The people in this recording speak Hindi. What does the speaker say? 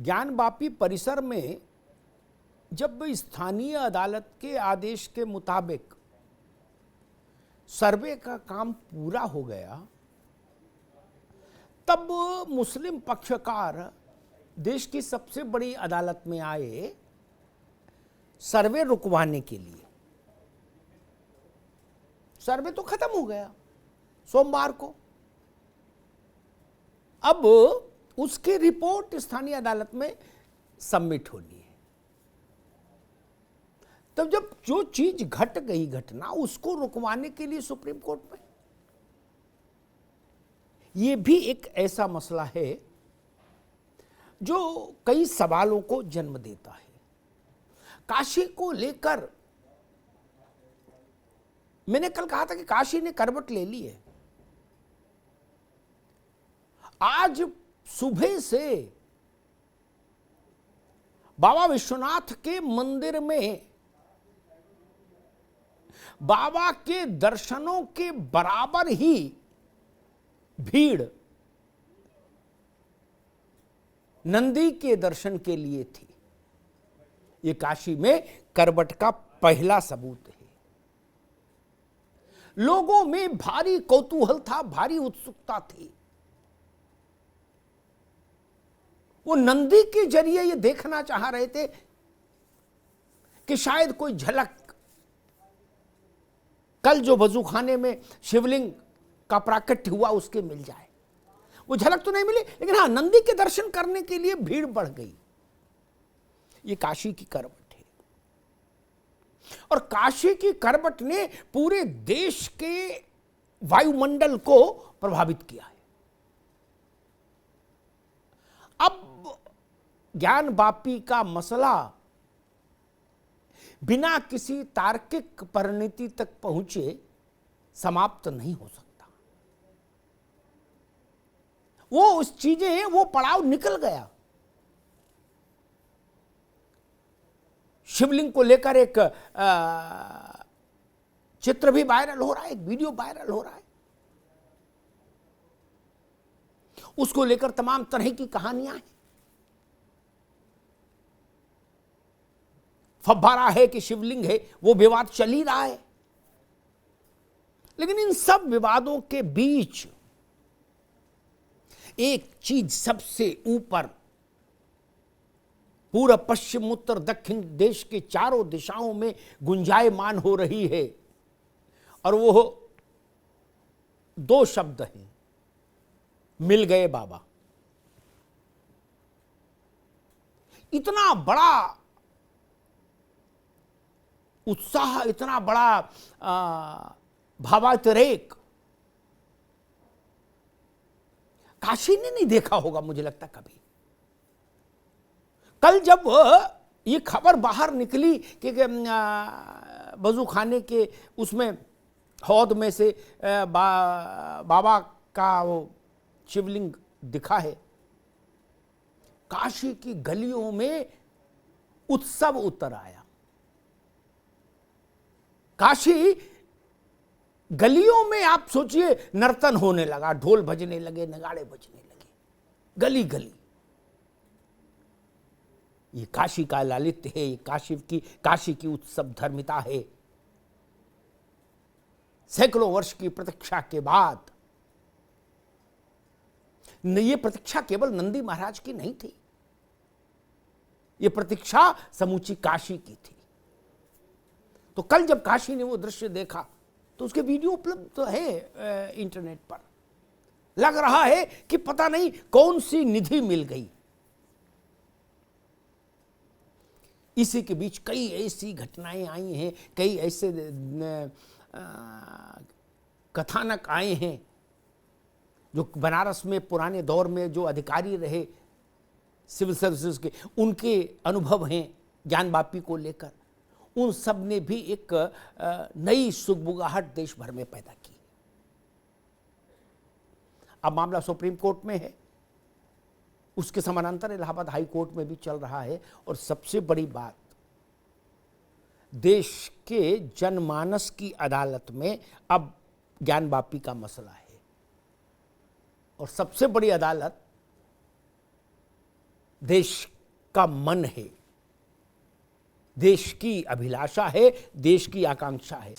ज्ञानवापी परिसर में जब स्थानीय अदालत के आदेश के मुताबिक सर्वे का काम पूरा हो गया, तब मुस्लिम पक्षकार देश की सबसे बड़ी अदालत में आए सर्वे रुकवाने के लिए। सर्वे तो खत्म हो गया सोमवार को, अब उसकी रिपोर्ट स्थानीय अदालत में सबमिट होनी है। तब जब जो चीज घट गई घटना, उसको रुकवाने के लिए सुप्रीम कोर्ट में, यह भी एक ऐसा मसला है जो कई सवालों को जन्म देता है। काशी को लेकर मैंने कल कहा था कि काशी ने करवट ले ली है। आज सुबह से बाबा विश्वनाथ के मंदिर में बाबा के दर्शनों के बराबर ही भीड़ नंदी के दर्शन के लिए थी। यह काशी में करवट का पहला सबूत है। लोगों में भारी कौतूहल था, भारी उत्सुकता थी। वो नंदी के जरिए ये देखना चाह रहे थे कि शायद कोई झलक कल जो वजूखाने में शिवलिंग का प्राकट्य हुआ उसके मिल जाए। वो झलक तो नहीं मिली, लेकिन हाँ, नंदी के दर्शन करने के लिए भीड़ बढ़ गई। ये काशी की करवट है, और काशी की करवट ने पूरे देश के वायुमंडल को प्रभावित किया है। अब ज्ञानवापी का मसला बिना किसी तार्किक परिणति तक पहुंचे समाप्त नहीं हो सकता। वो उस चीजें, वो पड़ाव निकल गया। शिवलिंग को लेकर एक चित्र भी वायरल हो रहा है, एक वीडियो वायरल हो रहा है। उसको लेकर तमाम तरह की कहानियां हैं। फव्वारा है कि शिवलिंग है, वो विवाद चल ही रहा है। लेकिन इन सब विवादों के बीच एक चीज सबसे ऊपर पूरा पश्चिम उत्तर दक्षिण देश के चारों दिशाओं में गुंजायमान हो रही है, और वो दो शब्द हैं, मिल गए बाबा। इतना बड़ा उत्साह, इतना बड़ा भावातिरेक काशी ने नहीं देखा होगा, मुझे लगता कभी। कल जब ये खबर बाहर निकली कि वजू खाने के उसमें हौद में से बाबा का वो शिवलिंग दिखा है, काशी की गलियों में उत्सव उतर आया। काशी गलियों में आप सोचिए नर्तन होने लगा, ढोल बजने लगे, नगाड़े बजने लगे, गली गली। ये काशी का लालित्य है, ये काशी की उत्सव धर्मिता है। सैकड़ों वर्ष की प्रतीक्षा के बाद ये प्रतीक्षा केवल नंदी महाराज की नहीं थी, ये प्रतीक्षा समूची काशी की थी। तो कल जब काशी ने वो दृश्य देखा, तो उसके वीडियो उपलब्ध तो है इंटरनेट पर। लग रहा है कि पता नहीं कौन सी निधि मिल गई। इसी के बीच कई ऐसी घटनाएं आई हैं, कई ऐसे कथानक आए हैं जो बनारस में पुराने दौर में जो अधिकारी रहे सिविल सर्विसेज के, उनके अनुभव हैं ज्ञानवापी को लेकर। उन सब ने भी एक नई सुगबुगाहट देश भर में पैदा की। अब मामला सुप्रीम कोर्ट में है, उसके समानांतर इलाहाबाद हाई कोर्ट में भी चल रहा है। और सबसे बड़ी बात, देश के जनमानस की अदालत में अब ज्ञानवापी का मसला है, और सबसे बड़ी अदालत देश का मन है, देश की अभिलाषा है, देश की आकांक्षा है।